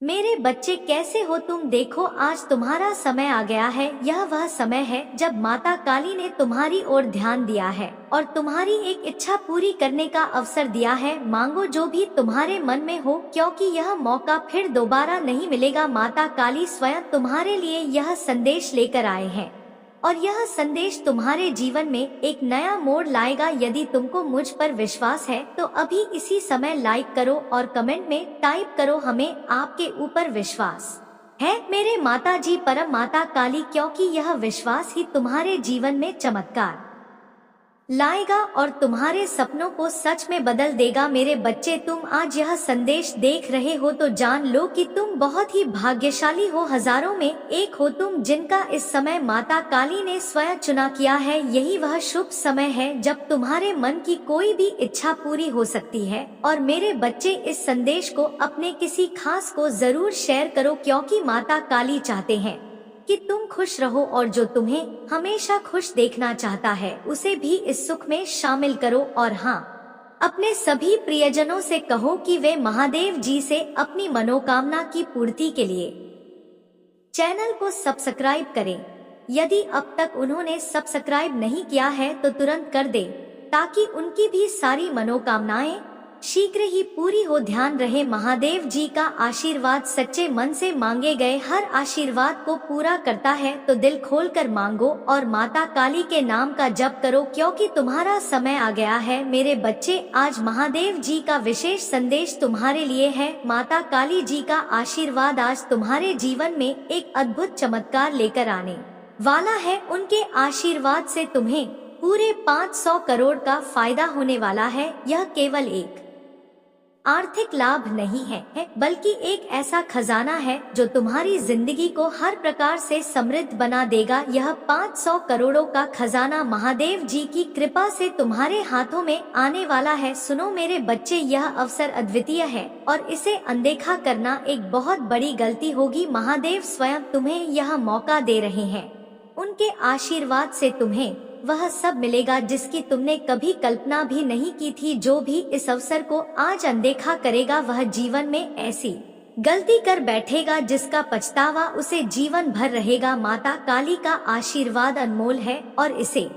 मेरे बच्चे कैसे हो तुम? देखो आज तुम्हारा समय आ गया है। यह वह समय है जब माता काली ने तुम्हारी ओर ध्यान दिया है और तुम्हारी एक इच्छा पूरी करने का अवसर दिया है। मांगो जो भी तुम्हारे मन में हो, क्योंकि यह मौका फिर दोबारा नहीं मिलेगा। माता काली स्वयं तुम्हारे लिए यह संदेश लेकर आए हैं और यह संदेश तुम्हारे जीवन में एक नया मोड़ लाएगा। यदि तुमको मुझ पर विश्वास है तो अभी इसी समय लाइक करो और कमेंट में टाइप करो, हमें आपके ऊपर विश्वास है मेरे माता जी परम माता काली, क्योंकि यह विश्वास ही तुम्हारे जीवन में चमत्कार लाएगा और तुम्हारे सपनों को सच में बदल देगा। मेरे बच्चे, तुम आज यह संदेश देख रहे हो तो जान लो कि तुम बहुत ही भाग्यशाली हो। हजारों में एक हो तुम जिनका इस समय माता काली ने स्वयं चुना किया है। यही वह शुभ समय है जब तुम्हारे मन की कोई भी इच्छा पूरी हो सकती है। और मेरे बच्चे, इस संदेश को अपने किसी खास को जरूर शेयर करो, क्योंकि माता काली चाहते हैं कि तुम खुश रहो और जो तुम्हें हमेशा खुश देखना चाहता है उसे भी इस सुख में शामिल करो। और हाँ, अपने सभी प्रियजनों से कहो कि वे महादेव जी से अपनी मनोकामना की पूर्ति के लिए चैनल को सब्सक्राइब करें। यदि अब तक उन्होंने सब्सक्राइब नहीं किया है तो तुरंत कर दे, ताकि उनकी भी सारी मनोकामनाएं शीघ्र ही पूरी हो। ध्यान रहे, महादेव जी का आशीर्वाद सच्चे मन से मांगे गए हर आशीर्वाद को पूरा करता है। तो दिल खोलकर मांगो और माता काली के नाम का जप करो, क्योंकि तुम्हारा समय आ गया है। मेरे बच्चे, आज महादेव जी का विशेष संदेश तुम्हारे लिए है। माता काली जी का आशीर्वाद आज तुम्हारे जीवन में एक अद्भुत चमत्कार लेकर आने वाला है। उनके आशीर्वाद से तुम्हें पूरे 500 करोड़ का फायदा होने वाला है। यह केवल एक आर्थिक लाभ नहीं है, बल्कि एक ऐसा खजाना है जो तुम्हारी जिंदगी को हर प्रकार से समृद्ध बना देगा। यह 500 करोड़ों का खजाना महादेव जी की कृपा से तुम्हारे हाथों में आने वाला है। सुनो मेरे बच्चे, यह अवसर अद्वितीय है और इसे अनदेखा करना एक बहुत बड़ी गलती होगी। महादेव स्वयं तुम्हें यह मौका दे रहे हैं। उनके आशीर्वाद से तुम्हें वह सब मिलेगा जिसकी तुमने कभी कल्पना भी नहीं की थी। जो भी इस अवसर को आज अनदेखा करेगा वह जीवन में ऐसी गलती कर बैठेगा जिसका पछतावा उसे जीवन भर रहेगा। माता काली का आशीर्वाद अनमोल है और इसे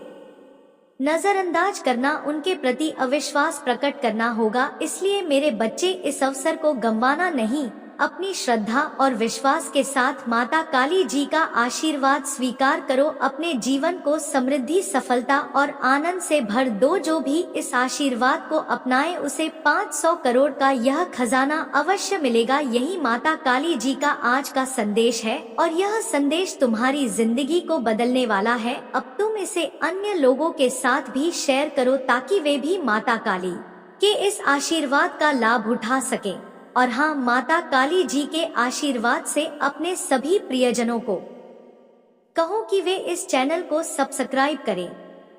नजरअंदाज करना उनके प्रति अविश्वास प्रकट करना होगा। इसलिए मेरे बच्चे, इस अवसर को गंवाना नहीं। अपनी श्रद्धा और विश्वास के साथ माता काली जी का आशीर्वाद स्वीकार करो। अपने जीवन को समृद्धि, सफलता और आनंद से भर दो। जो भी इस आशीर्वाद को अपनाए उसे 500 करोड़ का यह खजाना अवश्य मिलेगा। यही माता काली जी का आज का संदेश है और यह संदेश तुम्हारी जिंदगी को बदलने वाला है। अब तुम इसे अन्य लोगों के साथ भी शेयर करो, ताकि वे भी माता काली के इस आशीर्वाद का लाभ उठा सके। और हाँ, माता काली जी के आशीर्वाद से अपने सभी प्रियजनों को कहो कि वे इस चैनल को सब्सक्राइब करें,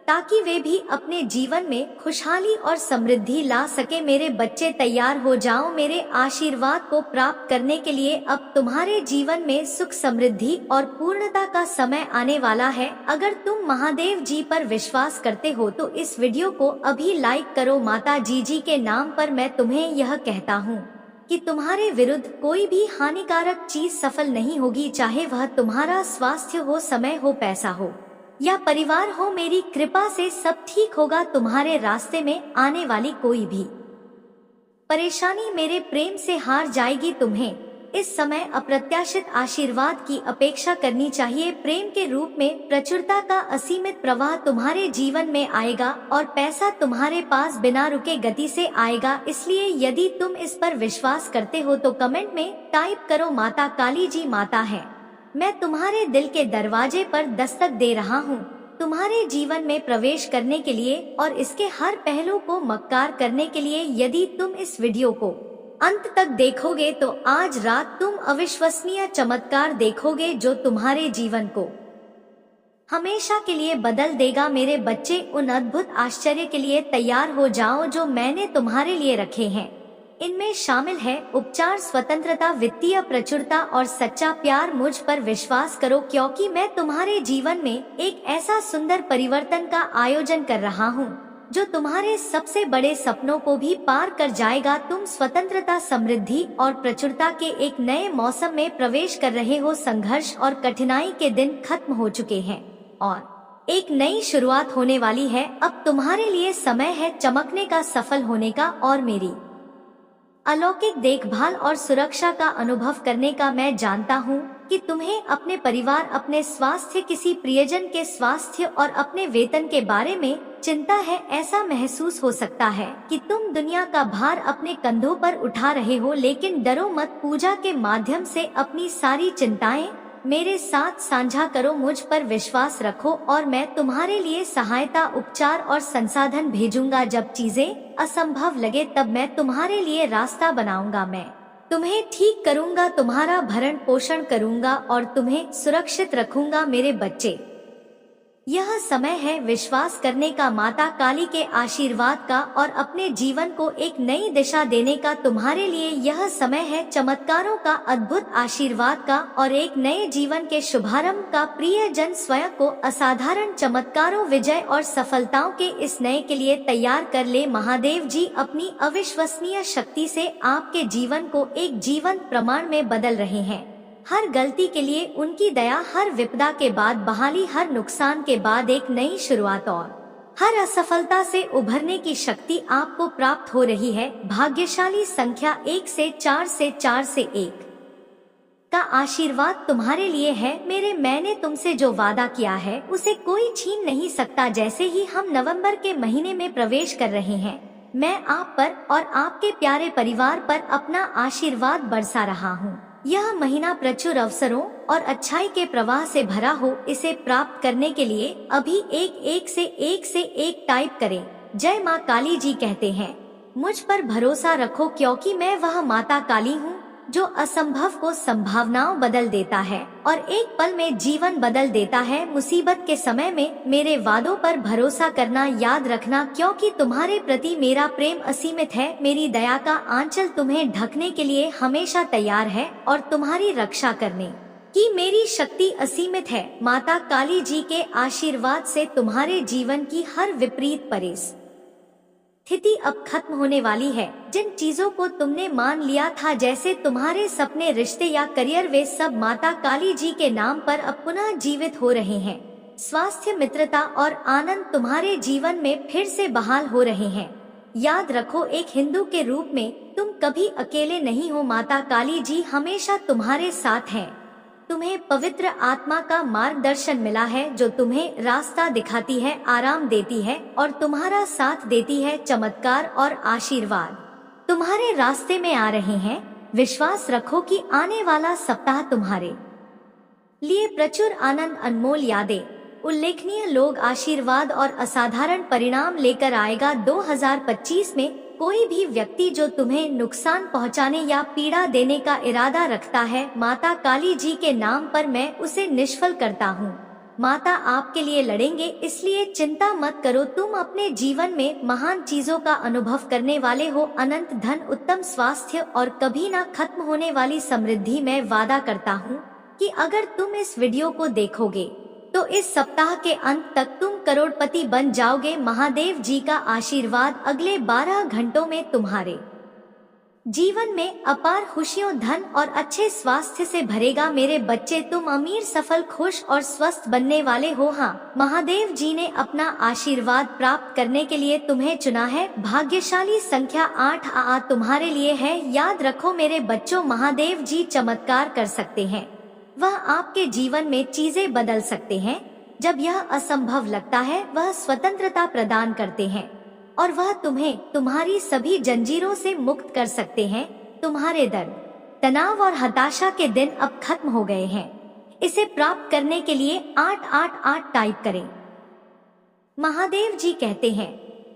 ताकि वे भी अपने जीवन में खुशहाली और समृद्धि ला सके। मेरे बच्चे, तैयार हो जाओ मेरे आशीर्वाद को प्राप्त करने के लिए। अब तुम्हारे जीवन में सुख, समृद्धि और पूर्णता का समय आने वाला है। अगर तुम महादेव जी पर विश्वास करते हो तो इस वीडियो को अभी लाइक करो। माता जी के नाम पर मैं तुम्हें यह कहता हूँ कि तुम्हारे विरुद्ध कोई भी हानिकारक चीज सफल नहीं होगी, चाहे वह तुम्हारा स्वास्थ्य हो, समय हो, पैसा हो या परिवार हो। मेरी कृपा से सब ठीक होगा। तुम्हारे रास्ते में आने वाली कोई भी परेशानी मेरे प्रेम से हार जाएगी। तुम्हें इस समय अप्रत्याशित आशीर्वाद की अपेक्षा करनी चाहिए। प्रेम के रूप में प्रचुरता का असीमित प्रवाह तुम्हारे जीवन में आएगा और पैसा तुम्हारे पास बिना रुके गति से आएगा। इसलिए यदि तुम इस पर विश्वास करते हो तो कमेंट में टाइप करो, माता काली जी माता है। मैं तुम्हारे दिल के दरवाजे पर दस्तक दे रहा हूँ, तुम्हारे जीवन में प्रवेश करने के लिए और इसके हर पहलू को मक्कार करने के लिए। यदि तुम इस वीडियो को अंत तक देखोगे तो आज रात तुम अविश्वसनीय चमत्कार देखोगे जो तुम्हारे जीवन को हमेशा के लिए बदल देगा। मेरे बच्चे, उन अद्भुत आश्चर्य के लिए तैयार हो जाओ जो मैंने तुम्हारे लिए रखे हैं। इनमें शामिल है उपचार, स्वतंत्रता, वित्तीय प्रचुरता और सच्चा प्यार। मुझ पर विश्वास करो, क्योंकि मैं तुम्हारे जीवन में एक ऐसा सुंदर परिवर्तन का आयोजन कर रहा हूँ जो तुम्हारे सबसे बड़े सपनों को भी पार कर जाएगा। तुम स्वतंत्रता, समृद्धि और प्रचुरता के एक नए मौसम में प्रवेश कर रहे हो। संघर्ष और कठिनाई के दिन खत्म हो चुके हैं और एक नई शुरुआत होने वाली है। अब तुम्हारे लिए समय है चमकने का, सफल होने का और मेरी अलौकिक देखभाल और सुरक्षा का अनुभव करने का। मैं जानता हूँ कि तुम्हें अपने परिवार, अपने स्वास्थ्य, किसी प्रियजन के स्वास्थ्य और अपने वेतन के बारे में चिंता है। ऐसा महसूस हो सकता है कि तुम दुनिया का भार अपने कंधों पर उठा रहे हो, लेकिन डरो मत। पूजा के माध्यम से अपनी सारी चिंताएं मेरे साथ साझा करो, मुझ पर विश्वास रखो और मैं तुम्हारे लिए सहायता, उपचार और संसाधन भेजूंगा। जब चीजें असंभव लगे तब मैं तुम्हारे लिए रास्ता बनाऊंगा। मैं तुम्हें ठीक करूंगा, तुम्हारा भरण पोषण करूंगा और तुम्हें सुरक्षित रखूंगा मेरे बच्चे। यह समय है विश्वास करने का, माता काली के आशीर्वाद का और अपने जीवन को एक नई दिशा देने का। तुम्हारे लिए यह समय है चमत्कारों का, अद्भुत आशीर्वाद का और एक नए जीवन के शुभारंभ का। प्रियजन, स्वयं को असाधारण चमत्कारों, विजय और सफलताओं के इस नए के लिए तैयार कर ले। महादेव जी अपनी अविश्वसनीय शक्ति से आपके जीवन को एक जीवंत प्रमाण में बदल रहे हैं। हर गलती के लिए उनकी दया, हर विपदा के बाद बहाली, हर नुकसान के बाद एक नई शुरुआत और हर असफलता से उभरने की शक्ति आपको प्राप्त हो रही है। भाग्यशाली संख्या 1 से 4 से 4 से 1 का आशीर्वाद तुम्हारे लिए है। मैंने तुमसे जो वादा किया है उसे कोई छीन नहीं सकता। जैसे ही हम नवंबर के महीने में प्रवेश कर रहे हैं, मैं आप पर और आपके प्यारे परिवार पर अपना आशीर्वाद बरसा रहा हूँ। यह महीना प्रचुर अवसरों और अच्छाई के प्रवाह से भरा हो। इसे प्राप्त करने के लिए अभी 1 से 1 टाइप करें। जय माँ काली जी कहते हैं, मुझ पर भरोसा रखो क्योंकि मैं वह माता काली हूँ जो असंभव को संभावनाओं बदल देता है और एक पल में जीवन बदल देता है। मुसीबत के समय में मेरे वादों पर भरोसा करना याद रखना, क्योंकि तुम्हारे प्रति मेरा प्रेम असीमित है। मेरी दया का आंचल तुम्हें ढकने के लिए हमेशा तैयार है और तुम्हारी रक्षा करने की मेरी शक्ति असीमित है। माता काली जी के आशीर्वाद से तुम्हारे जीवन की हर विपरीत स्थिति अब खत्म होने वाली है। जिन चीजों को तुमने मान लिया था, जैसे तुम्हारे सपने, रिश्ते या करियर, वे सब माता काली जी के नाम पर अब पुनः जीवित हो रहे हैं। स्वास्थ्य, मित्रता और आनंद तुम्हारे जीवन में फिर से बहाल हो रहे हैं। याद रखो, एक हिंदू के रूप में तुम कभी अकेले नहीं हो। माता काली जी हमेशा तुम्हारे साथ हैं। तुम्हें पवित्र आत्मा का मार्गदर्शन मिला है जो तुम्हें रास्ता दिखाती है, आराम देती है और तुम्हारा साथ देती है। चमत्कार और आशीर्वाद तुम्हारे रास्ते में आ रहे हैं। विश्वास रखो कि आने वाला सप्ताह तुम्हारे लिए प्रचुर आनंद, अनमोल यादें, उल्लेखनीय लोग, आशीर्वाद और असाधारण परिणाम लेकर आएगा। 2025 में कोई भी व्यक्ति जो तुम्हें नुकसान पहुंचाने या पीड़ा देने का इरादा रखता है, माता काली जी के नाम पर मैं उसे निष्फल करता हूँ। माता आपके लिए लड़ेंगे, इसलिए चिंता मत करो। तुम अपने जीवन में महान चीजों का अनुभव करने वाले हो। अनंत धन, उत्तम स्वास्थ्य और कभी ना खत्म होने वाली समृद्धि। मैं वादा करता हूँ कि अगर तुम इस वीडियो को देखोगे तो इस सप्ताह के अंत तक तुम करोड़पति बन जाओगे। महादेव जी का आशीर्वाद अगले 12 घंटों में तुम्हारे जीवन में अपार खुशियों, धन और अच्छे स्वास्थ्य से भरेगा। मेरे बच्चे, तुम अमीर, सफल, खुश और स्वस्थ बनने वाले हो। हाँ, महादेव जी ने अपना आशीर्वाद प्राप्त करने के लिए तुम्हें चुना है। भाग्यशाली संख्या 8 तुम्हारे लिए है। याद रखो मेरे बच्चों, महादेव जी चमत्कार कर सकते हैं। वह आपके जीवन में चीजें बदल सकते हैं। जब यह असंभव लगता है, वह स्वतंत्रता प्रदान करते हैं और वह तुम्हें तुम्हारी सभी जंजीरों से मुक्त कर सकते हैं। तुम्हारे दर्द, तनाव और हताशा के दिन अब खत्म हो गए हैं। इसे प्राप्त करने के लिए 8 टाइप करें। महादेव जी कहते हैं,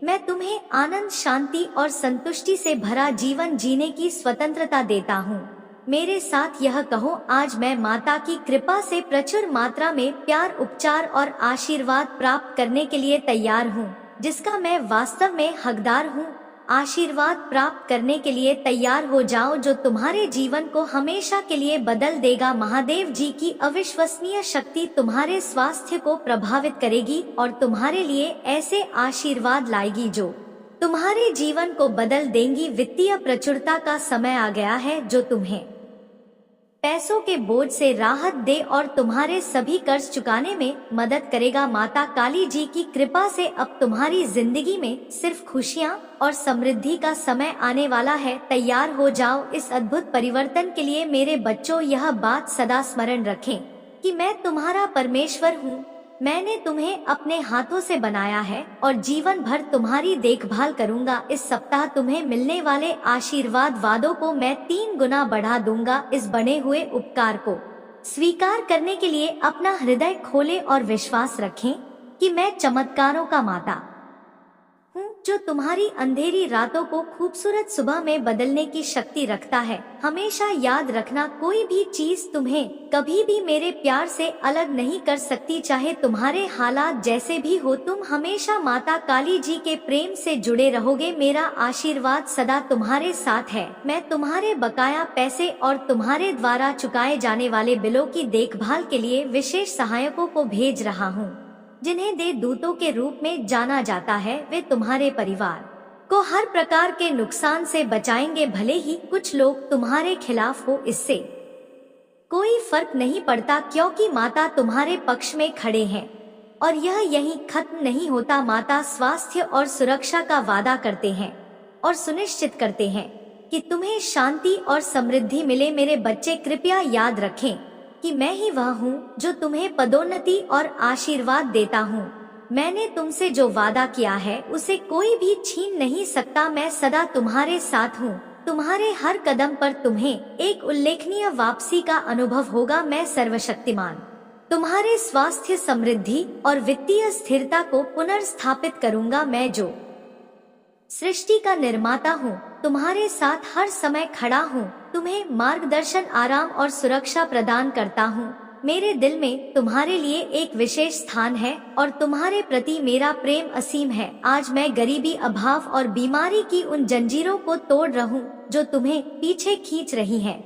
मैं तुम्हें आनंद, शांति और संतुष्टि से भरा जीवन जीने की स्वतंत्रता देता हूँ। मेरे साथ यह कहो, आज मैं माता की कृपा से प्रचुर मात्रा में प्यार, उपचार और आशीर्वाद प्राप्त करने के लिए तैयार हूँ, जिसका मैं वास्तव में हकदार हूँ। आशीर्वाद प्राप्त करने के लिए तैयार हो जाओ जो तुम्हारे जीवन को हमेशा के लिए बदल देगा। महादेव जी की अविश्वसनीय शक्ति तुम्हारे स्वास्थ्य को प्रभावित करेगी और तुम्हारे लिए ऐसे आशीर्वाद लाएगी जो तुम्हारे जीवन को बदल देंगी। वित्तीय प्रचुरता का समय आ गया है जो तुम्हें पैसों के बोझ से राहत दे और तुम्हारे सभी कर्ज चुकाने में मदद करेगा। माता काली जी की कृपा से अब तुम्हारी जिंदगी में सिर्फ खुशियां और समृद्धि का समय आने वाला है। तैयार हो जाओ इस अद्भुत परिवर्तन के लिए। मेरे बच्चों, यह बात सदा स्मरण रखें कि मैं तुम्हारा परमेश्वर हूँ। मैंने तुम्हें अपने हाथों से बनाया है और जीवन भर तुम्हारी देखभाल करूंगा। इस सप्ताह तुम्हें मिलने वाले आशीर्वाद वादों को मैं 3 गुना बढ़ा दूंगा। इस बने हुए उपकार को स्वीकार करने के लिए अपना हृदय खोलें और विश्वास रखें कि मैं चमत्कारों का माता हूँ जो तुम्हारी अंधेरी रातों को खूबसूरत सुबह में बदलने की शक्ति रखता है। हमेशा याद रखना, कोई भी चीज तुम्हें कभी भी मेरे प्यार से अलग नहीं कर सकती। चाहे तुम्हारे हालात जैसे भी हो, तुम हमेशा माता काली जी के प्रेम से जुड़े रहोगे। मेरा आशीर्वाद सदा तुम्हारे साथ है। मैं तुम्हारे बकाया पैसे और तुम्हारे द्वारा चुकाए जाने वाले बिलों की देखभाल के लिए विशेष सहायकों को भेज रहा हूँ, जिन्हें देवदूतों के रूप में जाना जाता है। वे तुम्हारे परिवार को हर प्रकार के नुकसान से बचाएंगे। भले ही कुछ लोग तुम्हारे खिलाफ हो, इससे कोई फर्क नहीं पड़ता, क्योंकि माता तुम्हारे पक्ष में खड़े हैं। और यह यहीं खत्म नहीं होता। माता स्वास्थ्य और सुरक्षा का वादा करते हैं और सुनिश्चित करते हैं कि तुम्हें शांति और समृद्धि मिले। मेरे बच्चे, कृपया याद रखें कि मैं ही वह हूँ जो तुम्हें पदोन्नति और आशीर्वाद देता हूँ। मैंने तुमसे जो वादा किया है उसे कोई भी छीन नहीं सकता। मैं सदा तुम्हारे साथ हूँ। तुम्हारे हर कदम पर तुम्हें एक उल्लेखनीय वापसी का अनुभव होगा। मैं सर्वशक्तिमान तुम्हारे स्वास्थ्य, समृद्धि और वित्तीय स्थिरता को पुनर्स्थापित करूंगा। मैं जो सृष्टि का निर्माता हूँ, तुम्हारे साथ हर समय खड़ा हूँ। तुम्हें मार्गदर्शन, आराम और सुरक्षा प्रदान करता हूँ। मेरे दिल में तुम्हारे लिए एक विशेष स्थान है और तुम्हारे प्रति मेरा प्रेम असीम है। आज मैं गरीबी, अभाव और बीमारी की उन जंजीरों को तोड़ रहा हूँ जो तुम्हें पीछे खींच रही हैं।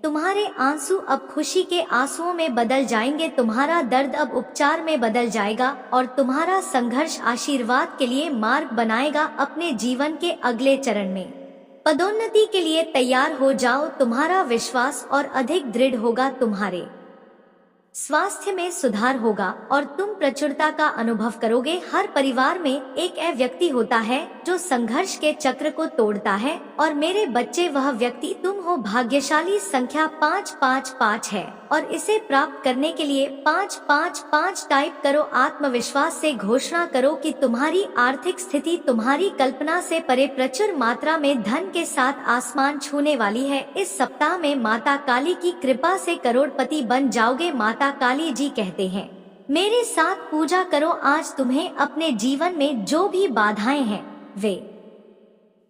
तुम्हारे आंसू अब खुशी के आंसुओं में बदल जाएंगे। तुम्हारा दर्द अब उपचार में बदल जाएगा और तुम्हारा संघर्ष आशीर्वाद के लिए मार्ग बनाएगा। अपने जीवन के अगले चरण में पदोन्नति के लिए तैयार हो जाओ। तुम्हारा विश्वास और अधिक दृढ़ होगा। तुम्हारे स्वास्थ्य में सुधार होगा और तुम प्रचुरता का अनुभव करोगे। हर परिवार में एक ऐसा व्यक्ति होता है जो संघर्ष के चक्र को तोड़ता है और मेरे बच्चे, वह व्यक्ति तुम हो। भाग्यशाली संख्या 555 है और इसे प्राप्त करने के लिए 555 टाइप करो। आत्मविश्वास से घोषणा करो कि तुम्हारी आर्थिक स्थिति तुम्हारी कल्पना से परे प्रचुर मात्रा में धन के साथ आसमान छूने वाली है। इस सप्ताह में माता काली की कृपा से करोड़पति बन जाओगे। माता काली जी कहते हैं, मेरे साथ पूजा करो। आज तुम्हें अपने जीवन में जो भी बाधाएं हैं वे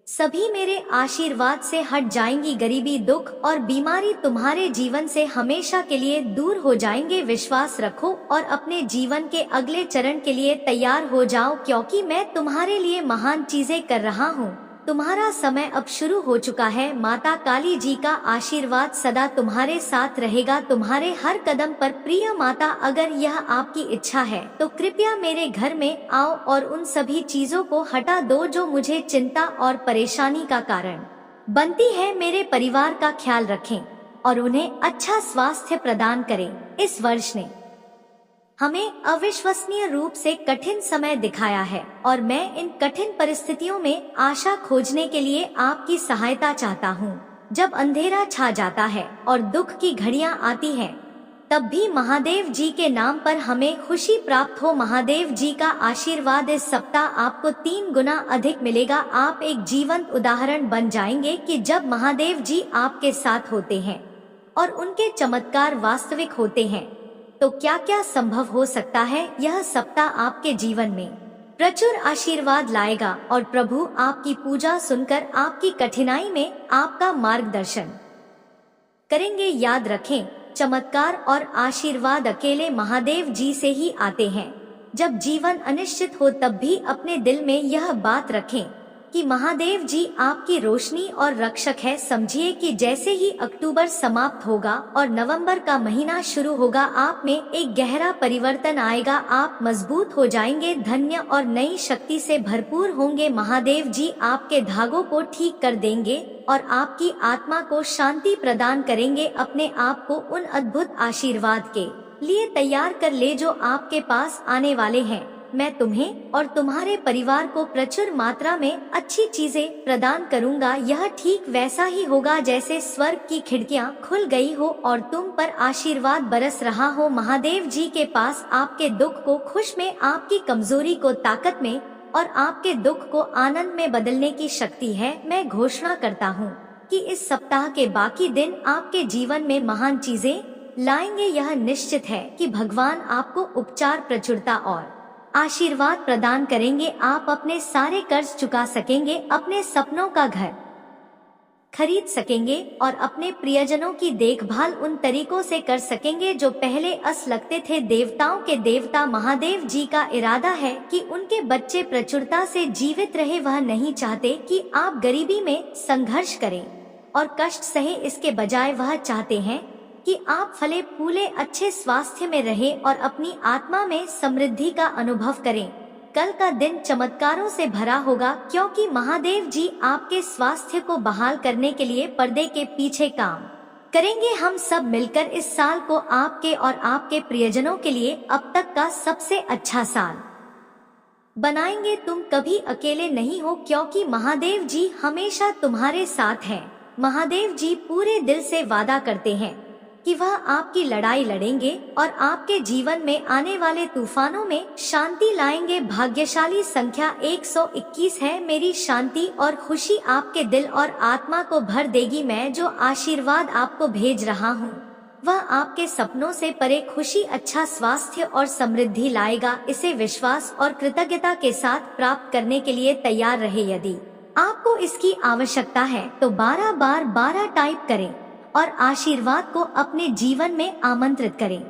सभी मेरे आशीर्वाद से हट जाएंगी। गरीबी, दुख और बीमारी तुम्हारे जीवन से हमेशा के लिए दूर हो जाएंगे। विश्वास रखो और अपने जीवन के अगले चरण के लिए तैयार हो जाओ, क्योंकि मैं तुम्हारे लिए महान चीजें कर रहा हूँ। तुम्हारा समय अब शुरू हो चुका है। माता काली जी का आशीर्वाद सदा तुम्हारे साथ रहेगा, तुम्हारे हर कदम पर। प्रिय माता, अगर यह आपकी इच्छा है तो कृपया मेरे घर में आओ और उन सभी चीजों को हटा दो जो मुझे चिंता और परेशानी का कारण बनती है। मेरे परिवार का ख्याल रखें और उन्हें अच्छा स्वास्थ्य प्रदान करें। इस वर्ष ने हमें अविश्वसनीय रूप से कठिन समय दिखाया है और मैं इन कठिन परिस्थितियों में आशा खोजने के लिए आपकी सहायता चाहता हूँ। जब अंधेरा छा जाता है और दुख की घड़ियाँ आती हैं, तब भी महादेव जी के नाम पर हमें खुशी प्राप्त हो। महादेव जी का आशीर्वाद इस सप्ताह आपको 3 गुना अधिक मिलेगा। आप एक जीवंत उदाहरण बन जाएंगे कि जब महादेव जी आपके साथ होते हैं और उनके चमत्कार वास्तविक होते हैं तो क्या क्या संभव हो सकता है। यह सप्ताह आपके जीवन में प्रचुर आशीर्वाद लाएगा और प्रभु आपकी पूजा सुनकर आपकी कठिनाई में आपका मार्गदर्शन करेंगे। याद रखें, चमत्कार और आशीर्वाद अकेले महादेव जी से ही आते हैं। जब जीवन अनिश्चित हो तब भी अपने दिल में यह बात रखें कि महादेव जी आपकी रोशनी और रक्षक है। समझिए कि जैसे ही अक्टूबर समाप्त होगा और नवंबर का महीना शुरू होगा, आप में एक गहरा परिवर्तन आएगा। आप मजबूत हो जाएंगे, धन्य और नई शक्ति से भरपूर होंगे। महादेव जी आपके धागों को ठीक कर देंगे और आपकी आत्मा को शांति प्रदान करेंगे। अपने आप को उन अद्भुत आशीर्वाद के लिए तैयार कर ले जो आपके पास आने वाले हैं। मैं तुम्हें और तुम्हारे परिवार को प्रचुर मात्रा में अच्छी चीजें प्रदान करूंगा। यह ठीक वैसा ही होगा जैसे स्वर्ग की खिड़कियां खुल गई हो और तुम पर आशीर्वाद बरस रहा हो। महादेव जी के पास आपके दुख को खुश में, आपकी कमजोरी को ताकत में और आपके दुख को आनंद में बदलने की शक्ति है। मैं घोषणा करता हूँ कि इस सप्ताह के बाकी दिन आपके जीवन में महान चीजें लाएंगे। यह निश्चित है कि भगवान आपको उपचार, प्रचुरता और आशीर्वाद प्रदान करेंगे। आप अपने सारे कर्ज चुका सकेंगे, अपने सपनों का घर खरीद सकेंगे और अपने प्रियजनों की देखभाल उन तरीकों से कर सकेंगे जो पहले अस लगते थे। देवताओं के देवता महादेव जी का इरादा है कि उनके बच्चे प्रचुरता से जीवित रहे। वह नहीं चाहते कि आप गरीबी में संघर्ष करें और कष्ट सहे। इसके बजाय वह चाहते हैं कि आप फले फूले अच्छे स्वास्थ्य में रहें और अपनी आत्मा में समृद्धि का अनुभव करें। कल का दिन चमत्कारों से भरा होगा क्योंकि महादेव जी आपके स्वास्थ्य को बहाल करने के लिए पर्दे के पीछे काम करेंगे। हम सब मिलकर इस साल को आपके और आपके प्रियजनों के लिए अब तक का सबसे अच्छा साल बनाएंगे। तुम कभी अकेले नहीं हो क्योंकि महादेव जी हमेशा तुम्हारे साथ हैं। महादेव जी पूरे दिल से वादा करते हैं कि वह आपकी लड़ाई लड़ेंगे और आपके जीवन में आने वाले तूफानों में शांति लाएंगे। भाग्यशाली संख्या 121 है। मेरी शांति और खुशी आपके दिल और आत्मा को भर देगी। मैं जो आशीर्वाद आपको भेज रहा हूँ वह आपके सपनों से परे खुशी, अच्छा स्वास्थ्य और समृद्धि लाएगा। इसे विश्वास और कृतज्ञता के साथ प्राप्त करने के लिए तैयार रहे। यदि आपको इसकी आवश्यकता है तो 12 बार 12 टाइप करें और आशीर्वाद को अपने जीवन में आमंत्रित करें।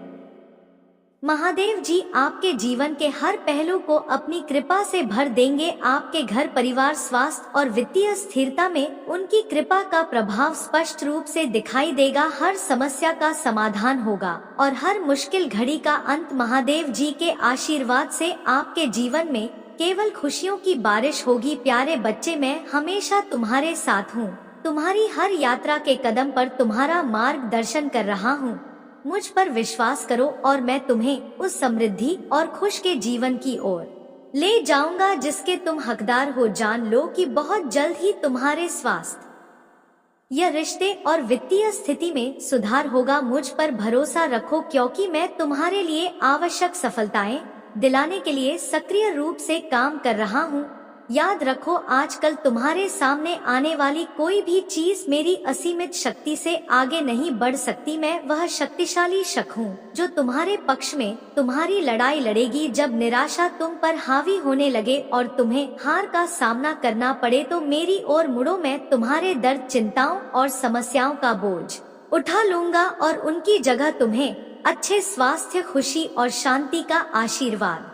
महादेव जी आपके जीवन के हर पहलू को अपनी कृपा से भर देंगे। आपके घर, परिवार, स्वास्थ्य और वित्तीय स्थिरता में उनकी कृपा का प्रभाव स्पष्ट रूप से दिखाई देगा। हर समस्या का समाधान होगा और हर मुश्किल घड़ी का अंत महादेव जी के आशीर्वाद से आपके जीवन में केवल खुशियों की बारिश होगी। प्यारे बच्चे, मैं हमेशा तुम्हारे साथ हूँ। तुम्हारी हर यात्रा के कदम पर तुम्हारा मार्गदर्शन कर रहा हूँ। मुझ पर विश्वास करो और मैं तुम्हें उस समृद्धि और खुश के जीवन की ओर ले जाऊंगा जिसके तुम हकदार हो। जान लो कि बहुत जल्द ही तुम्हारे स्वास्थ्य या रिश्ते और वित्तीय स्थिति में सुधार होगा। मुझ पर भरोसा रखो क्योंकि मैं तुम्हारे लिए आवश्यक सफलताएं दिलाने के लिए सक्रिय रूप से काम कर रहा हूँ। याद रखो, आजकल तुम्हारे सामने आने वाली कोई भी चीज मेरी असीमित शक्ति से आगे नहीं बढ़ सकती। मैं वह शक्तिशाली शक हूँ जो तुम्हारे पक्ष में तुम्हारी लड़ाई लड़ेगी। जब निराशा तुम पर हावी होने लगे और तुम्हें हार का सामना करना पड़े तो मेरी ओर मुड़ो। मैं तुम्हारे दर्द, चिंताओं और समस्याओं का बोझ उठा लूंगा और उनकी जगह तुम्हें अच्छे स्वास्थ्य, खुशी और शांति का आशीर्वाद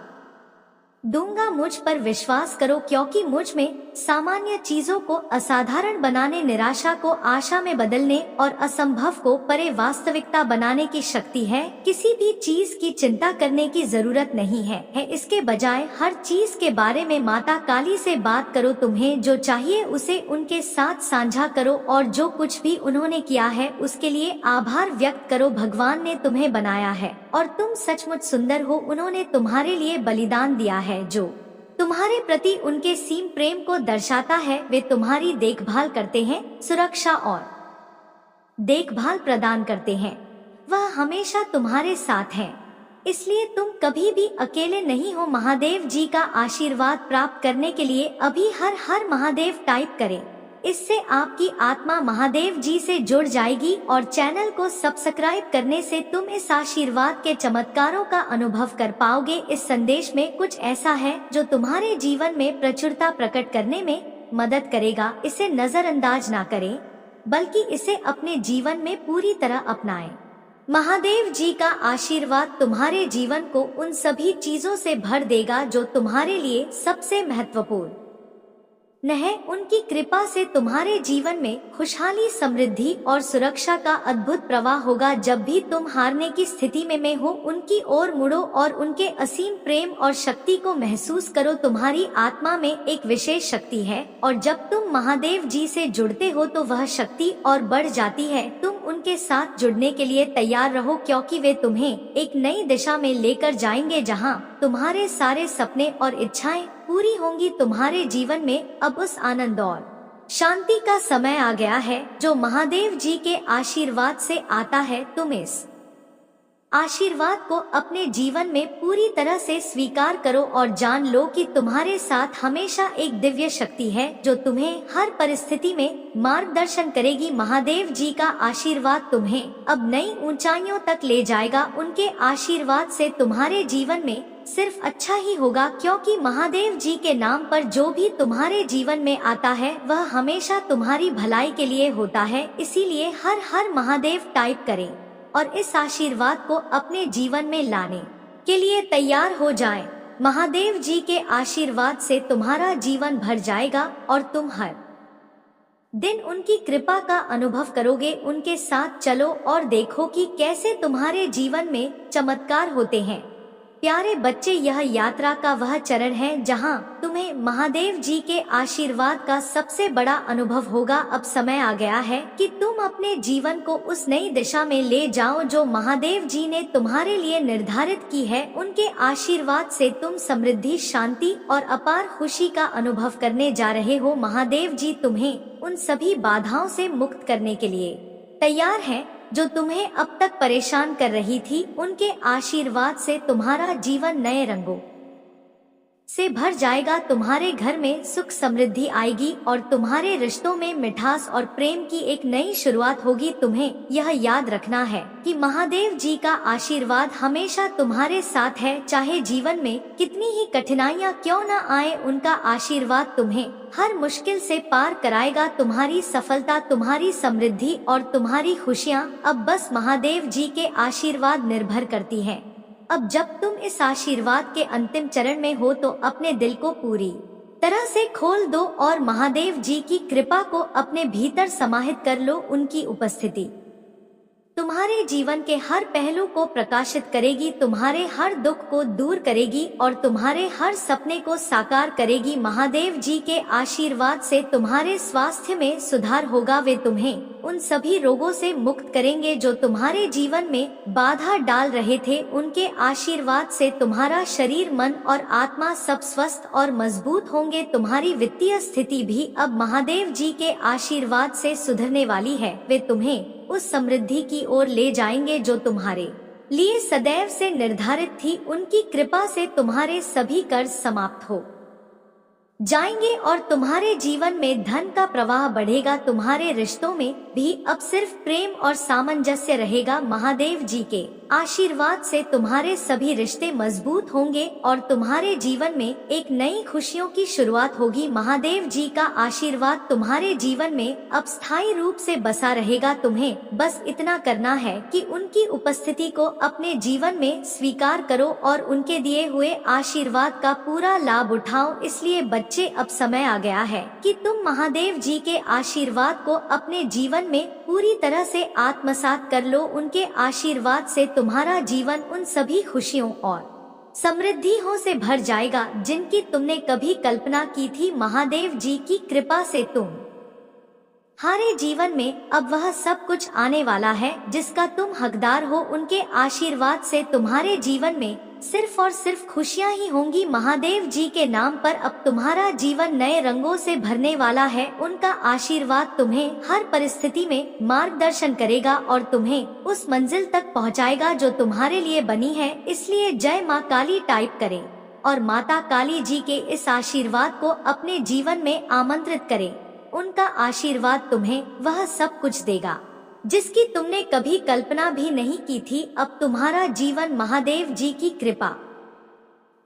दूंगा। मुझ पर विश्वास करो क्योंकि मुझ में सामान्य चीजों को असाधारण बनाने, निराशा को आशा में बदलने और असंभव को परे वास्तविकता बनाने की शक्ति है। किसी भी चीज की चिंता करने की जरूरत नहीं है। इसके बजाय हर चीज के बारे में माता काली से बात करो। तुम्हें जो चाहिए उसे उनके साथ साझा करो और जो कुछ भी उन्होंने किया है उसके लिए आभार व्यक्त करो। भगवान ने तुम्हें बनाया है और तुम सचमुच सुंदर हो। उन्होंने तुम्हारे लिए बलिदान दिया है जो तुम्हारे प्रति उनके सीम प्रेम को दर्शाता है। वे तुम्हारी देखभाल करते हैं, सुरक्षा और देखभाल प्रदान करते हैं। वह हमेशा तुम्हारे साथ हैं, इसलिए तुम कभी भी अकेले नहीं हो। महादेव जी का आशीर्वाद प्राप्त करने के लिए अभी हर हर महादेव टाइप करें। इससे आपकी आत्मा महादेव जी से जुड़ जाएगी और चैनल को सब्सक्राइब करने से तुम इस आशीर्वाद के चमत्कारों का अनुभव कर पाओगे। इस संदेश में कुछ ऐसा है जो तुम्हारे जीवन में प्रचुरता प्रकट करने में मदद करेगा। इसे नजरअंदाज ना करें, बल्कि इसे अपने जीवन में पूरी तरह अपनाएं। महादेव जी का आशीर्वाद तुम्हारे जीवन को उन सभी चीजों से भर देगा जो तुम्हारे लिए सबसे महत्वपूर्ण उनकी कृपा से तुम्हारे जीवन में खुशहाली, समृद्धि और सुरक्षा का अद्भुत प्रवाह होगा। जब भी तुम हारने की स्थिति में हो, उनकी ओर मुड़ो और उनके असीम प्रेम और शक्ति को महसूस करो। तुम्हारी आत्मा में एक विशेष शक्ति है और जब तुम महादेव जी से जुड़ते हो तो वह शक्ति और बढ़ जाती है। तुम उनके साथ जुड़ने के लिए तैयार रहो, क्योंकि वे तुम्हें एक नई दिशा में लेकर जाएंगे जहां तुम्हारे सारे सपने और इच्छाएं पूरी होंगी। तुम्हारे जीवन में अब उस आनंद और शांति का समय आ गया है जो महादेव जी के आशीर्वाद से आता है। तुम इस आशीर्वाद को अपने जीवन में पूरी तरह से स्वीकार करो और जान लो कि तुम्हारे साथ हमेशा एक दिव्य शक्ति है जो तुम्हें हर परिस्थिति में मार्गदर्शन करेगी। महादेव जी का आशीर्वाद तुम्हें अब नई ऊंचाइयों तक ले जाएगा। उनके आशीर्वाद से तुम्हारे जीवन में सिर्फ अच्छा ही होगा, क्योंकि महादेव जी के नाम पर जो भी तुम्हारे जीवन में आता है वह हमेशा तुम्हारी भलाई के लिए होता है। इसीलिए हर हर महादेव टाइप करें और इस आशीर्वाद को अपने जीवन में लाने के लिए तैयार हो जाएं। महादेव जी के आशीर्वाद से तुम्हारा जीवन भर जाएगा और तुम हर दिन उनकी कृपा का अनुभव करोगे। उनके साथ चलो और देखो कि कैसे तुम्हारे जीवन में चमत्कार होते हैं। प्यारे बच्चे, यह यात्रा का वह चरण है जहां तुम्हें महादेव जी के आशीर्वाद का सबसे बड़ा अनुभव होगा। अब समय आ गया है कि तुम अपने जीवन को उस नई दिशा में ले जाओ जो महादेव जी ने तुम्हारे लिए निर्धारित की है। उनके आशीर्वाद से तुम समृद्धि, शांति और अपार खुशी का अनुभव करने जा रहे हो। महादेव जी तुम्हें उन सभी बाधाओं से मुक्त करने के लिए तैयार हैं जो तुम्हें अब तक परेशान कर रही थी। उनके आशीर्वाद से तुम्हारा जीवन नए रंगों से भर जाएगा। तुम्हारे घर में सुख समृद्धि आएगी और तुम्हारे रिश्तों में मिठास और प्रेम की एक नई शुरुआत होगी। तुम्हें यह याद रखना है कि महादेव जी का आशीर्वाद हमेशा तुम्हारे साथ है। चाहे जीवन में कितनी ही कठिनाइयां क्यों न आए, उनका आशीर्वाद तुम्हें हर मुश्किल से पार कराएगा। तुम्हारी सफलता, तुम्हारी समृद्धि और तुम्हारी खुशियाँ अब बस महादेव जी के आशीर्वाद निर्भर करती है। अब जब तुम इस आशीर्वाद के अंतिम चरण में हो तो अपने दिल को पूरी तरह से खोल दो और महादेव जी की कृपा को अपने भीतर समाहित कर लो। उनकी उपस्थिति तुम्हारे जीवन के हर पहलू को प्रकाशित करेगी, तुम्हारे हर दुख को दूर करेगी और तुम्हारे हर सपने को साकार करेगी। महादेव जी के आशीर्वाद से तुम्हारे स्वास्थ्य में सुधार होगा। वे तुम्हें उन सभी रोगों से मुक्त करेंगे जो तुम्हारे जीवन में बाधा डाल रहे थे। उनके आशीर्वाद से तुम्हारा शरीर, मन और आत्मा सब स्वस्थ और मजबूत होंगे। तुम्हारी वित्तीय स्थिति भी अब महादेव जी के आशीर्वाद से सुधरने वाली है। वे तुम्हें उस समृद्धि की ओर ले जाएंगे जो तुम्हारे लिए सदैव से निर्धारित थी। उनकी कृपा से तुम्हारे सभी कर्ज समाप्त हो जाएंगे और तुम्हारे जीवन में धन का प्रवाह बढ़ेगा। तुम्हारे रिश्तों में भी अब सिर्फ प्रेम और सामंजस्य रहेगा। महादेव जी के आशीर्वाद से तुम्हारे सभी रिश्ते मजबूत होंगे और तुम्हारे जीवन में एक नई खुशियों की शुरुआत होगी। महादेव जी का आशीर्वाद तुम्हारे जीवन में अब स्थायी रूप से बसा रहेगा। तुम्हें बस इतना करना है कि उनकी उपस्थिति को अपने जीवन में स्वीकार करो और उनके दिए हुए आशीर्वाद का पूरा लाभ उठाओ। इसलिए बच्चे, अब समय आ गया है कि तुम महादेव जी के आशीर्वाद को अपने जीवन में पूरी तरह से आत्मसात कर लो। उनके आशीर्वाद से तुम्हारा जीवन उन सभी खुशियों और समृद्धियों से भर जाएगा जिनकी तुमने कभी कल्पना की थी। महादेव जी की कृपा से तुम्हारे जीवन में अब वह सब कुछ आने वाला है जिसका तुम हकदार हो। उनके आशीर्वाद से तुम्हारे जीवन में सिर्फ और सिर्फ खुशियां ही होंगी। महादेव जी के नाम पर अब तुम्हारा जीवन नए रंगों से भरने वाला है। उनका आशीर्वाद तुम्हें हर परिस्थिति में मार्गदर्शन करेगा और तुम्हें उस मंजिल तक पहुंचाएगा जो तुम्हारे लिए बनी है। इसलिए जय माँ काली टाइप करें और माता काली जी के इस आशीर्वाद को अपने जीवन में आमंत्रित करें। उनका आशीर्वाद तुम्हें वह सब कुछ देगा जिसकी तुमने कभी कल्पना भी नहीं की थी। अब तुम्हारा जीवन महादेव जी की कृपा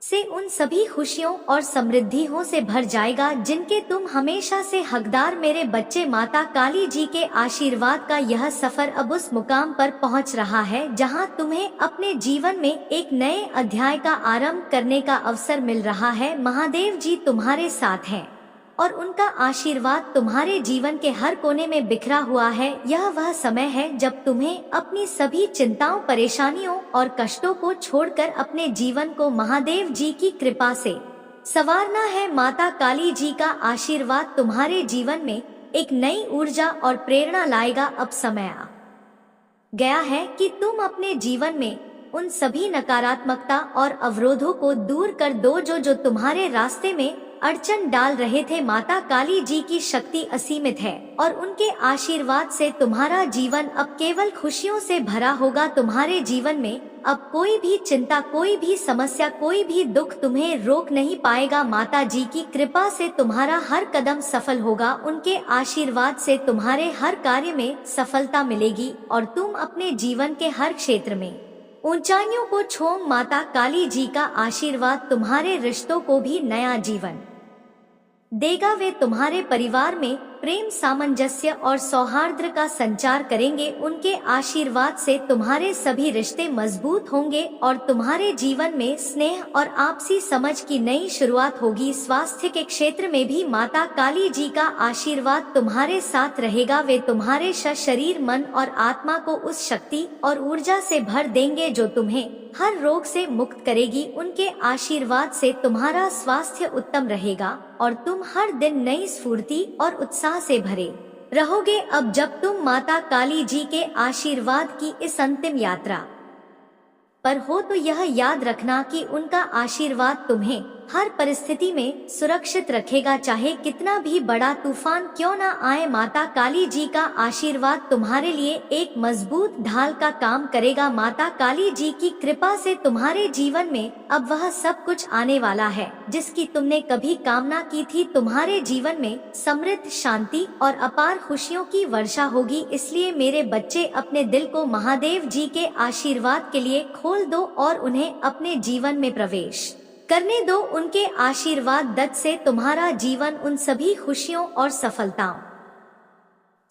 से उन सभी खुशियों और समृद्धियों से भर जाएगा जिनके तुम हमेशा से हकदार। मेरे बच्चे, माता काली जी के आशीर्वाद का यह सफर अब उस मुकाम पर पहुंच रहा है जहां तुम्हें अपने जीवन में एक नए अध्याय का आरंभ करने का अवसर मिल रहा है। महादेव जी तुम्हारे साथ हैं और उनका आशीर्वाद तुम्हारे जीवन के हर कोने में बिखरा हुआ है। यह वह समय है जब तुम्हें अपनी सभी चिंताओं, परेशानियों और कष्टों को छोड़कर अपने जीवन को महादेव जी की कृपा से संवारना है। माता काली जी का आशीर्वाद तुम्हारे जीवन में एक नई ऊर्जा और प्रेरणा लाएगा। अब समय आ गया है कि तुम अपने जीवन में उन सभी नकारात्मकता और अवरोधों को दूर कर दो जो तुम्हारे रास्ते में अड़चन डाल रहे थे। माता काली जी की शक्ति असीमित है और उनके आशीर्वाद से तुम्हारा जीवन अब केवल खुशियों से भरा होगा। तुम्हारे जीवन में अब कोई भी चिंता, कोई भी समस्या, कोई भी दुख तुम्हें रोक नहीं पाएगा। माता जी की कृपा से तुम्हारा हर कदम सफल होगा। उनके आशीर्वाद से तुम्हारे हर कार्य में सफलता मिलेगी और तुम अपने जीवन के हर क्षेत्र में ऊंचाइयों को छूओ। माता काली जी का आशीर्वाद तुम्हारे रिश्तों को भी नया जीवन देगा। वे तुम्हारे परिवार में प्रेम, सामंजस्य और सौहार्द का संचार करेंगे। उनके आशीर्वाद से तुम्हारे सभी रिश्ते मजबूत होंगे और तुम्हारे जीवन में स्नेह और आपसी समझ की नई शुरुआत होगी। स्वास्थ्य के क्षेत्र में भी माता काली जी का आशीर्वाद तुम्हारे साथ रहेगा। वे तुम्हारे शरीर, मन और आत्मा को उस शक्ति और ऊर्जा से भर देंगे जो तुम्हें हर रोग से मुक्त करेगी। उनके आशीर्वाद से तुम्हारा स्वास्थ्य उत्तम रहेगा और तुम हर दिन नई स्फूर्ति और उत्साह से भरे रहोगे। अब जब तुम माता काली जी के आशीर्वाद की इस अंतिम यात्रा पर हो तो यह याद रखना कि उनका आशीर्वाद तुम्हें हर परिस्थिति में सुरक्षित रखेगा, चाहे कितना भी बड़ा तूफान क्यों ना आए। माता काली जी का आशीर्वाद तुम्हारे लिए एक मजबूत ढाल का काम करेगा। माता काली जी की कृपा से तुम्हारे जीवन में अब वह सब कुछ आने वाला है जिसकी तुमने कभी कामना की थी। तुम्हारे जीवन में समृद्ध, शांति और अपार खुशियों की वर्षा होगी। इसलिए मेरे बच्चे, अपने दिल को महादेव जी के आशीर्वाद के लिए खोल दो और उन्हें अपने जीवन में प्रवेश करने दो। उनके आशीर्वाद दत्त से तुम्हारा जीवन उन सभी खुशियों और सफलताओं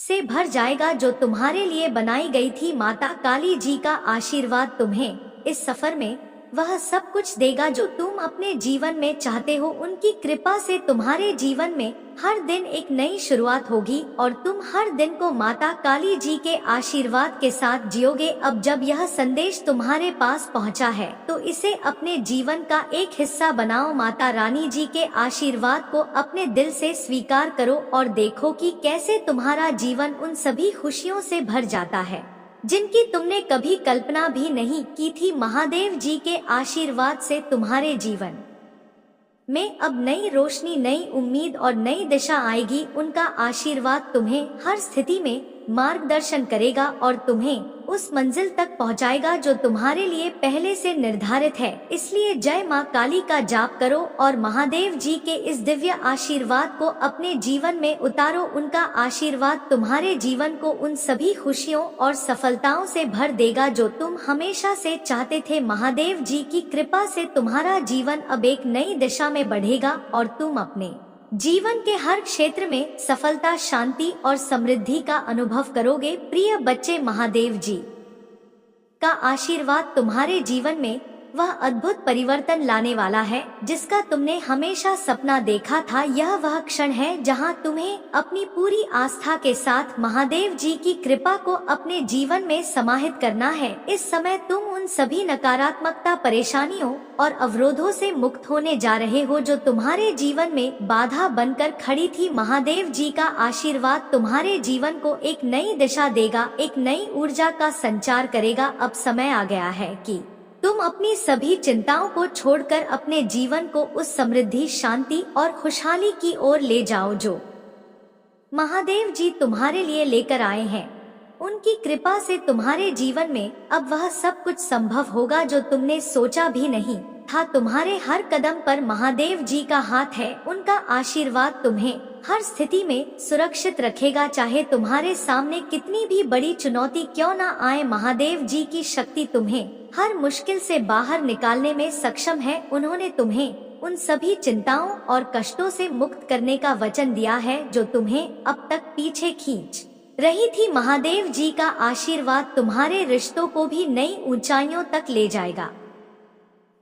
से भर जाएगा जो तुम्हारे लिए बनाई गई थी। माता काली जी का आशीर्वाद तुम्हें इस सफर में वह सब कुछ देगा जो तुम अपने जीवन में चाहते हो। उनकी कृपा से तुम्हारे जीवन में हर दिन एक नई शुरुआत होगी और तुम हर दिन को माता काली जी के आशीर्वाद के साथ जियोगे। अब जब यह संदेश तुम्हारे पास पहुंचा है तो इसे अपने जीवन का एक हिस्सा बनाओ। माता रानी जी के आशीर्वाद को अपने दिल से स्वीकार करो और देखो कि कैसे तुम्हारा जीवन उन सभी खुशियों से भर जाता है जिनकी तुमने कभी कल्पना भी नहीं की थी। महादेव जी के आशीर्वाद से तुम्हारे जीवन में अब नई रोशनी, नई उम्मीद और नई दिशा आएगी। उनका आशीर्वाद तुम्हें हर स्थिति में मार्गदर्शन करेगा और तुम्हें उस मंजिल तक पहुंचाएगा जो तुम्हारे लिए पहले से निर्धारित है। इसलिए जय मां काली का जाप करो और महादेव जी के इस दिव्य आशीर्वाद को अपने जीवन में उतारो। उनका आशीर्वाद तुम्हारे जीवन को उन सभी खुशियों और सफलताओं से भर देगा जो तुम हमेशा से चाहते थे। महादेव जी की कृपा से तुम्हारा जीवन अब एक नई दिशा में बढ़ेगा और तुम अपने जीवन के हर क्षेत्र में सफलता, शांति और समृद्धि का अनुभव करोगे। प्रिय बच्चे, महादेव जी का आशीर्वाद तुम्हारे जीवन में वह अद्भुत परिवर्तन लाने वाला है जिसका तुमने हमेशा सपना देखा था। यह वह क्षण है जहां तुम्हें अपनी पूरी आस्था के साथ महादेव जी की कृपा को अपने जीवन में समाहित करना है। इस समय तुम उन सभी नकारात्मकता, परेशानियों और अवरोधों से मुक्त होने जा रहे हो जो तुम्हारे जीवन में बाधा बनकर खड़ी थी। महादेव जी का आशीर्वाद तुम्हारे जीवन को एक नई दिशा देगा, एक नई ऊर्जा का संचार करेगा। अब समय आ गया है कि तुम अपनी सभी चिंताओं को छोड़कर अपने जीवन को उस समृद्धि, शांति और खुशहाली की ओर ले जाओ जो महादेव जी तुम्हारे लिए लेकर आए हैं। उनकी कृपा से तुम्हारे जीवन में अब वह सब कुछ संभव होगा जो तुमने सोचा भी नहीं था। तुम्हारे हर कदम पर महादेव जी का हाथ है। उनका आशीर्वाद तुम्हें हर स्थिति में सुरक्षित रखेगा, चाहे तुम्हारे सामने कितनी भी बड़ी चुनौती क्यों ना आए। महादेव जी की शक्ति तुम्हें हर मुश्किल से बाहर निकालने में सक्षम है। उन्होंने तुम्हें उन सभी चिंताओं और कष्टों से मुक्त करने का वचन दिया है जो तुम्हें अब तक पीछे खींच रही थी। महादेव जी का आशीर्वाद तुम्हारे रिश्तों को भी नई ऊंचाइयों तक ले जाएगा।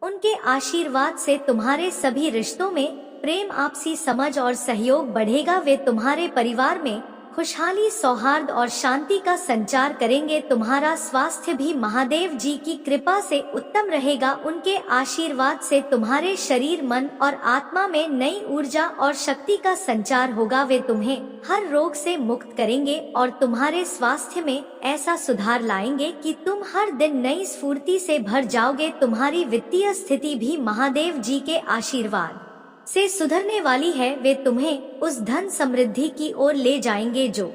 उनके आशीर्वाद से तुम्हारे सभी रिश्तों में प्रेम, आपसी समझ और सहयोग बढ़ेगा। वे तुम्हारे परिवार में खुशहाली, सौहार्द और शांति का संचार करेंगे। तुम्हारा स्वास्थ्य भी महादेव जी की कृपा से उत्तम रहेगा। उनके आशीर्वाद से तुम्हारे शरीर, मन और आत्मा में नई ऊर्जा और शक्ति का संचार होगा। वे तुम्हें हर रोग से मुक्त करेंगे और तुम्हारे स्वास्थ्य में ऐसा सुधार लाएंगे कि तुम हर दिन नई स्फूर्ति से भर जाओगे। तुम्हारी वित्तीय स्थिति भी महादेव जी के आशीर्वाद से सुधरने वाली है। वे तुम्हें उस धन समृद्धि की ओर ले जाएंगे जो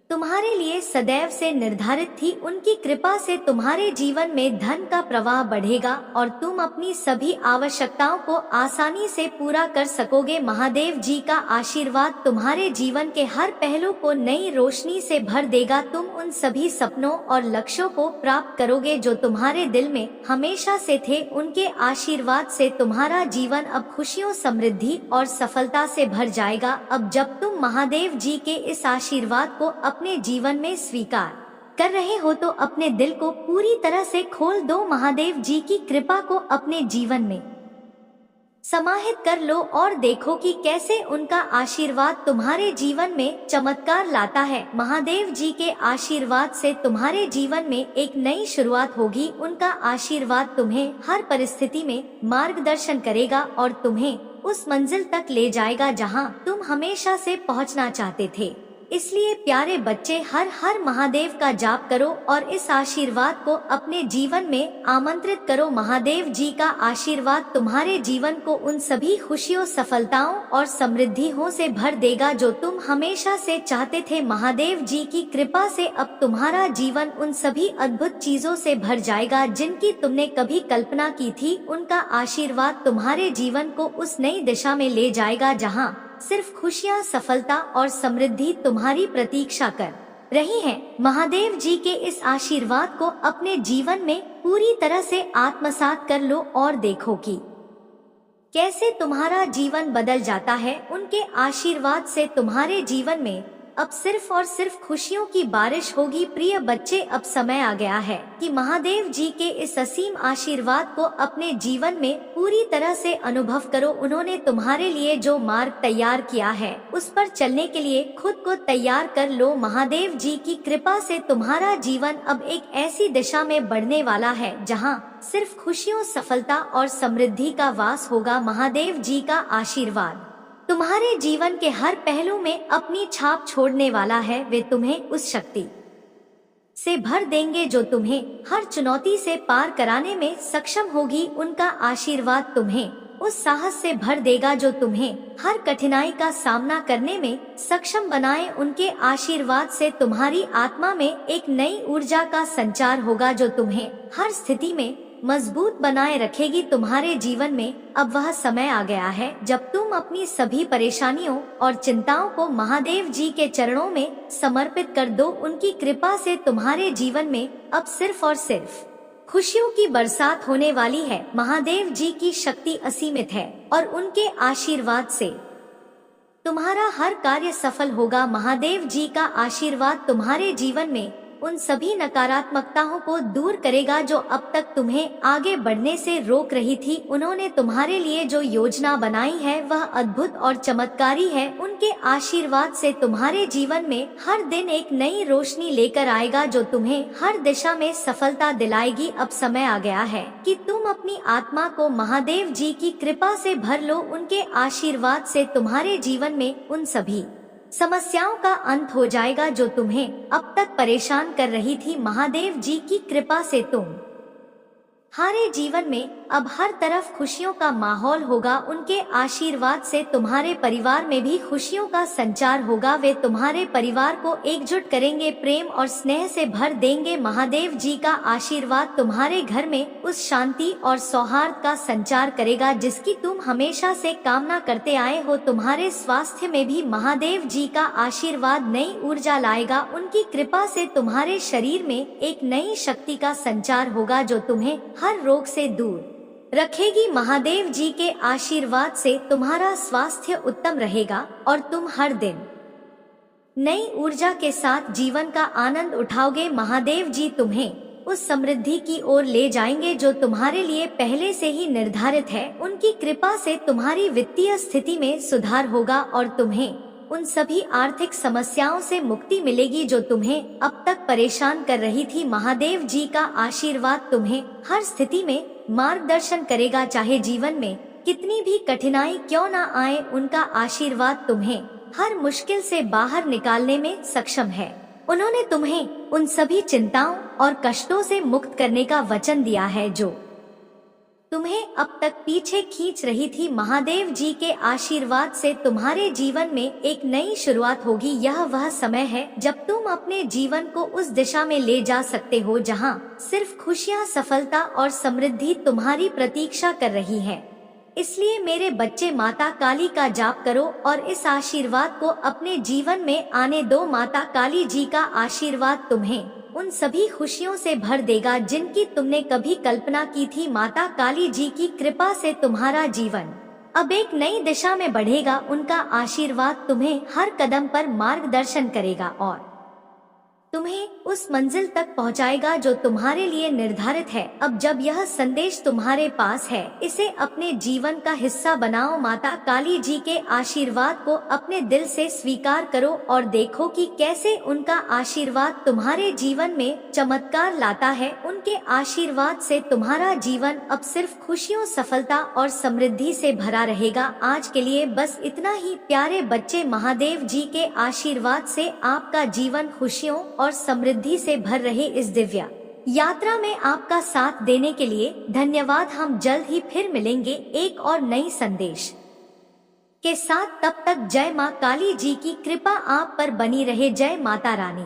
तुम्हारे लिए सदैव से निर्धारित थी। उनकी कृपा से तुम्हारे जीवन में धन का प्रवाह बढ़ेगा और तुम अपनी सभी आवश्यकताओं को आसानी से पूरा कर सकोगे। महादेव जी का आशीर्वाद तुम्हारे जीवन के हर पहलू को नई रोशनी से भर देगा। तुम उन सभी सपनों और लक्ष्यों को प्राप्त करोगे जो तुम्हारे दिल में हमेशा से थे। उनके आशीर्वाद से तुम्हारा जीवन अब खुशियों, समृद्धि और सफलता से भर जाएगा। अब जब तुम महादेव जी के इस आशीर्वाद को अपने जीवन में स्वीकार कर रहे हो तो अपने दिल को पूरी तरह से खोल दो। महादेव जी की कृपा को अपने जीवन में समाहित कर लो और देखो कि कैसे उनका आशीर्वाद तुम्हारे जीवन में चमत्कार लाता है। महादेव जी के आशीर्वाद से तुम्हारे जीवन में एक नई शुरुआत होगी। उनका आशीर्वाद तुम्हें हर परिस्थिति में मार्गदर्शन करेगा और तुम्हें उस मंजिल तक ले जाएगा जहां तुम हमेशा से पहुंचना चाहते थे। इसलिए प्यारे बच्चे, हर हर महादेव का जाप करो और इस आशीर्वाद को अपने जीवन में आमंत्रित करो। महादेव जी का आशीर्वाद तुम्हारे जीवन को उन सभी खुशियों, सफलताओं और समृद्धियों से भर देगा जो तुम हमेशा से चाहते थे। महादेव जी की कृपा से अब तुम्हारा जीवन उन सभी अद्भुत चीजों से भर जाएगा जिनकी तुमने कभी कल्पना की थी। उनका आशीर्वाद तुम्हारे जीवन को उस नई दिशा में ले जाएगा जहां सिर्फ खुशियां, सफलता और समृद्धि तुम्हारी प्रतीक्षा कर रही हैं। महादेव जी के इस आशीर्वाद को अपने जीवन में पूरी तरह से आत्मसात कर लो और देखो कि कैसे तुम्हारा जीवन बदल जाता है। उनके आशीर्वाद से तुम्हारे जीवन में अब सिर्फ और सिर्फ खुशियों की बारिश होगी। प्रिय बच्चे, अब समय आ गया है कि महादेव जी के इस असीम आशीर्वाद को अपने जीवन में पूरी तरह से अनुभव करो। उन्होंने तुम्हारे लिए जो मार्ग तैयार किया है उस पर चलने के लिए खुद को तैयार कर लो। महादेव जी की कृपा से तुम्हारा जीवन अब एक ऐसी दिशा में बढ़ने वाला है जहां सिर्फ खुशियों, सफलता और समृद्धि का वास होगा। महादेव जी का आशीर्वाद तुम्हारे जीवन के हर पहलू में अपनी छाप छोड़ने वाला है। वे तुम्हें उस शक्ति से भर देंगे जो तुम्हें हर चुनौती से पार कराने में सक्षम होगी। उनका आशीर्वाद तुम्हें उस साहस से भर देगा जो तुम्हें हर कठिनाई का सामना करने में सक्षम बनाए। उनके आशीर्वाद से तुम्हारी आत्मा में एक नई ऊर्जा का संचार होगा जो तुम्हें हर स्थिति में मजबूत बनाए रखेगी। तुम्हारे जीवन में अब वह समय आ गया है जब तुम अपनी सभी परेशानियों और चिंताओं को महादेव जी के चरणों में समर्पित कर दो। उनकी कृपा से तुम्हारे जीवन में अब सिर्फ और सिर्फ खुशियों की बरसात होने वाली है। महादेव जी की शक्ति असीमित है और उनके आशीर्वाद से तुम्हारा हर कार्य सफल होगा। महादेव जी का आशीर्वाद तुम्हारे जीवन में उन सभी नकारात्मकताओं को दूर करेगा जो अब तक तुम्हें आगे बढ़ने से रोक रही थी। उन्होंने तुम्हारे लिए जो योजना बनाई है वह अद्भुत और चमत्कारी है। उनके आशीर्वाद से तुम्हारे जीवन में हर दिन एक नई रोशनी लेकर आएगा जो तुम्हें हर दिशा में सफलता दिलाएगी। अब समय आ गया है कि तुम अपनी आत्मा को महादेव जी की कृपा से भर लो। उनके आशीर्वाद से तुम्हारे जीवन में उन सभी समस्याओं का अंत हो जाएगा जो तुम्हें अब तक परेशान कर रही थी। महादेव जी की कृपा से तुम्हारे जीवन में अब हर तरफ खुशियों का माहौल होगा। उनके आशीर्वाद से तुम्हारे परिवार में भी खुशियों का संचार होगा। वे तुम्हारे परिवार को एकजुट करेंगे, प्रेम और स्नेह से भर देंगे। महादेव जी का आशीर्वाद तुम्हारे घर में उस शांति और सौहार्द का संचार करेगा जिसकी तुम हमेशा से कामना करते आए हो। तुम्हारे स्वास्थ्य में भी महादेव जी का आशीर्वाद नई ऊर्जा लाएगा। उनकी कृपा से तुम्हारे शरीर में एक नई शक्ति का संचार होगा जो तुम्हें हर रोग से दूर रखेगी। महादेव जी के आशीर्वाद से तुम्हारा स्वास्थ्य उत्तम रहेगा और तुम हर दिन नई ऊर्जा के साथ जीवन का आनंद उठाओगे। महादेव जी तुम्हें उस समृद्धि की ओर ले जाएंगे जो तुम्हारे लिए पहले से ही निर्धारित है। उनकी कृपा से तुम्हारी वित्तीय स्थिति में सुधार होगा और तुम्हें उन सभी आर्थिक समस्याओं से मुक्ति मिलेगी जो तुम्हें अब तक परेशान कर रही थी। महादेव जी का आशीर्वाद तुम्हें हर स्थिति में मार्गदर्शन करेगा, चाहे जीवन में कितनी भी कठिनाई क्यों न आए। उनका आशीर्वाद तुम्हें हर मुश्किल से बाहर निकालने में सक्षम है। उन्होंने तुम्हें उन सभी चिंताओं और कष्टों से मुक्त करने का वचन दिया है जो तुम्हें अब तक पीछे खींच रही थी। महादेव जी के आशीर्वाद से तुम्हारे जीवन में एक नई शुरुआत होगी। यह वह समय है जब तुम अपने जीवन को उस दिशा में ले जा सकते हो जहां सिर्फ खुशियां, सफलता और समृद्धि तुम्हारी प्रतीक्षा कर रही है। इसलिए मेरे बच्चे, माता काली का जाप करो और इस आशीर्वाद को अपने जीवन में आने दो। माता काली जी का आशीर्वाद तुम्हें उन सभी खुशियों से भर देगा जिनकी तुमने कभी कल्पना की थी। माता काली जी की कृपा से तुम्हारा जीवन अब एक नई दिशा में बढ़ेगा। उनका आशीर्वाद तुम्हें हर कदम पर मार्गदर्शन करेगा और तुम्हें उस मंजिल तक पहुंचाएगा जो तुम्हारे लिए निर्धारित है। अब जब यह संदेश तुम्हारे पास है, इसे अपने जीवन का हिस्सा बनाओ। माता काली जी के आशीर्वाद को अपने दिल से स्वीकार करो और देखो कि कैसे उनका आशीर्वाद तुम्हारे जीवन में चमत्कार लाता है। उनके आशीर्वाद से तुम्हारा जीवन अब सिर्फ खुशियों, सफलता और समृद्धि से भरा रहेगा। आज के लिए बस इतना ही प्यारे बच्चे। महादेव जी के आशीर्वाद से आपका जीवन खुशियों और समृद्धि से भर रहे। इस दिव्य यात्रा में आपका साथ देने के लिए धन्यवाद। हम जल्द ही फिर मिलेंगे एक और नई संदेश के साथ। तब तक जय मां काली जी की कृपा आप पर बनी रहे। जय माता रानी।